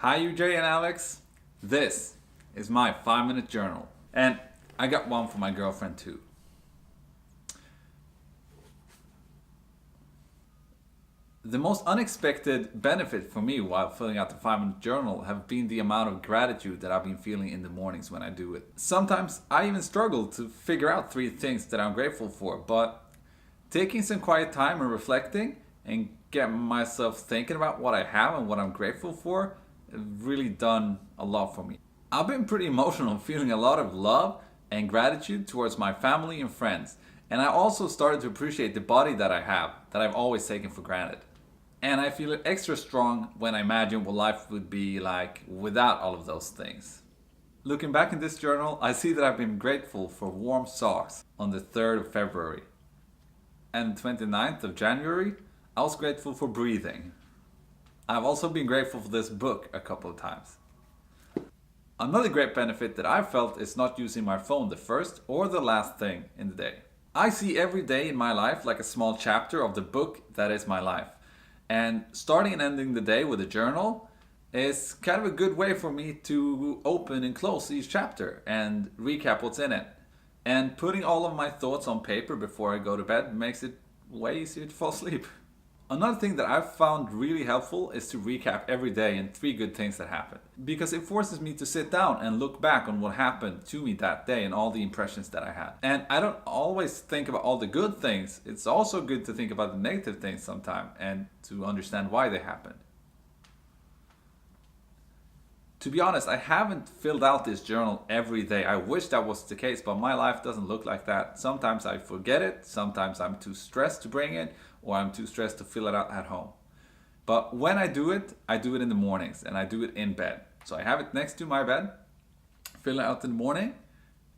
Hi UJ and Alex, this is my 5-minute journal, and I got one for my girlfriend too. The most unexpected benefit for me while filling out the 5-minute journal have been the amount of gratitude that I've been feeling in the mornings when I do it. Sometimes I even struggle to figure out 3 things that I'm grateful for, but taking some quiet time and reflecting and getting myself thinking about what I have and what I'm grateful for have really done a lot for me. I've been pretty emotional, feeling a lot of love and gratitude towards my family and friends. And I also started to appreciate the body that I have, that I've always taken for granted. And I feel it extra strong when I imagine what life would be like without all of those things. Looking back in this journal, I see that I've been grateful for warm socks on the 3rd of February. And 29th of January, I was grateful for breathing. I've also been grateful for this book a couple of times. Another great benefit that I've felt is not using my phone the first or the last thing in the day. I see every day in my life like a small chapter of the book that is my life. And starting and ending the day with a journal is kind of a good way for me to open and close each chapter and recap what's in it. And putting all of my thoughts on paper before I go to bed makes it way easier to fall asleep. Another thing that I've found really helpful is to recap every day and 3 good things that happened. Because it forces me to sit down and look back on what happened to me that day and all the impressions that I had. And I don't always think about all the good things. It's also good to think about the negative things sometime and to understand why they happened. To be honest, I haven't filled out this journal every day. I wish that was the case, but my life doesn't look like that. Sometimes I forget it, sometimes I'm too stressed to bring it, or I'm too stressed to fill it out at home. But when I do it in the mornings, and I do it in bed. So I have it next to my bed, fill it out in the morning,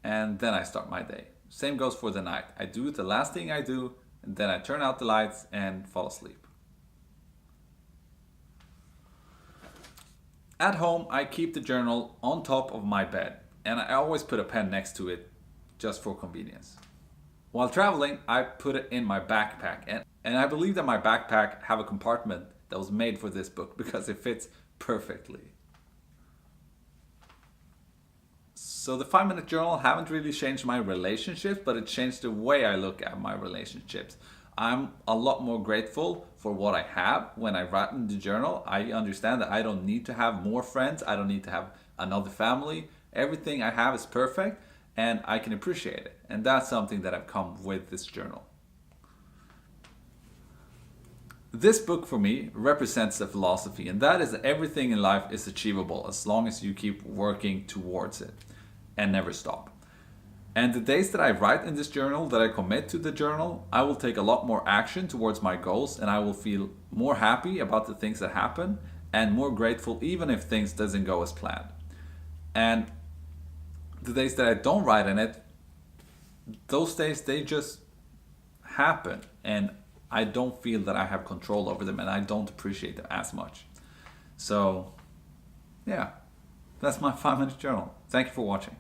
and then I start my day. Same goes for the night. I do it the last thing I do, and then I turn out the lights and fall asleep. At home, I keep the journal on top of my bed, and I always put a pen next to it just for convenience. While traveling, I put it in my backpack, and I believe that my backpack have a compartment that was made for this book because it fits perfectly. So the 5-minute journal haven't really changed my relationships, but it changed the way I look at my relationships. I'm a lot more grateful for what I have when I write in the journal. I understand that I don't need to have more friends. I don't need to have another family. Everything I have is perfect and I can appreciate it. And that's something that I've come with this journal. This book for me represents a philosophy, and that is that everything in life is achievable as long as you keep working towards it and never stop. And the days that I write in this journal, that I commit to the journal, I will take a lot more action towards my goals and I will feel more happy about the things that happen and more grateful even if things doesn't go as planned. And the days that I don't write in it, those days they just happen and I don't feel that I have control over them and I don't appreciate them as much. So yeah, that's my 5-minute journal. Thank you for watching.